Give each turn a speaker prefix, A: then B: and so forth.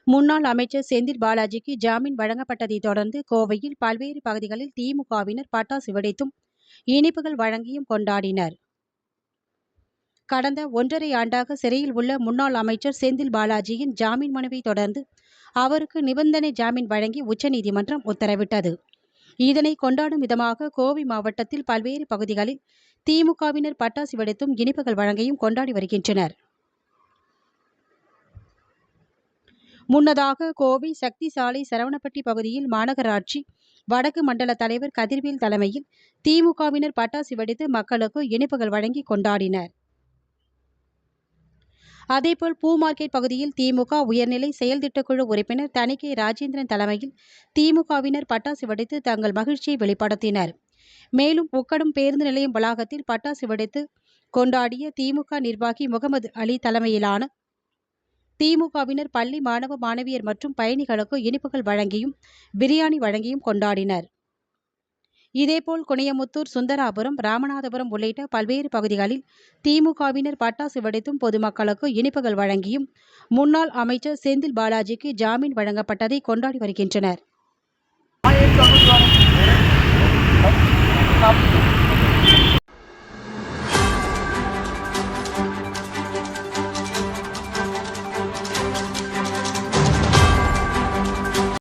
A: முன்னாள் அமைச்சர் செந்தில் பாலாஜிக்கு ஜாமீன் வழங்கப்பட்டதைத் தொடர்ந்து கோவையில் பல்வேறு பகுதிகளில் திமுகவினர் பட்டாசு வெடித்தும் இனிப்புகள் வழங்கியும் கொண்டாடினர். கடந்த 1.5 ஆண்டாக சிறையில் உள்ள முன்னாள் அமைச்சர் செந்தில் பாலாஜியின் ஜாமீன் மனுவை தொடர்ந்து அவருக்கு நிபந்தனை ஜாமீன் வழங்கி உச்சநீதிமன்றம் உத்தரவிட்டது. இதனை கொண்டாடும் விதமாக கோவை மாவட்டத்தில் பல்வேறு பகுதிகளில் திமுகவினர் பட்டாசு வெடித்தும் இனிப்புகள் வழங்கியும் கொண்டாடி வருகின்றனர். முன்னதாக கோவை சக்தி சாலை சரவணப்பட்டி பகுதியில் மாநகராட்சி வடக்கு மண்டல தலைவர் கதிர்வேல் தலைமையில் திமுகவினர் பட்டாசு வெடித்து மக்களுக்கு இனிப்புகள் வழங்கி கொண்டாடினர். அதேபோல் பூ மார்க்கெட் பகுதியில் திமுக உயர்நிலை செயல் திட்டக்குழு உறுப்பினர் தணிக்கை ராஜேந்திரன் தலைமையில் திமுகவினர் பட்டாசு வெடித்து தங்கள் மகிழ்ச்சியை வெளிப்படுத்தினர். மேலும் உக்கடம் பேருந்து நிலையம் வளாகத்தில் பட்டாசு வெடித்து கொண்டாடிய திமுக நிர்வாகி முகமது அலி தலைமையிலான திமுகவினர் பள்ளி மாணவ மாணவியர் மற்றும் பயணிகளுக்கு இனிப்புகள் வழங்கியும் பிரியாணி வழங்கியும் கொண்டாடினர். இதேபோல் குனியமுத்தூர், சுந்தராபுரம், ராமநாதபுரம் உள்ளிட்ட பல்வேறு பகுதிகளில் திமுகவினர் பட்டாசு வெடித்தும் பொதுமக்களுக்கு இனிப்புகள் வழங்கியும் முன்னாள் அமைச்சர் செந்தில் பாலாஜிக்கு ஜாமீன் வழங்கப்பட்டதை கொண்டாடி வருகின்றனர்.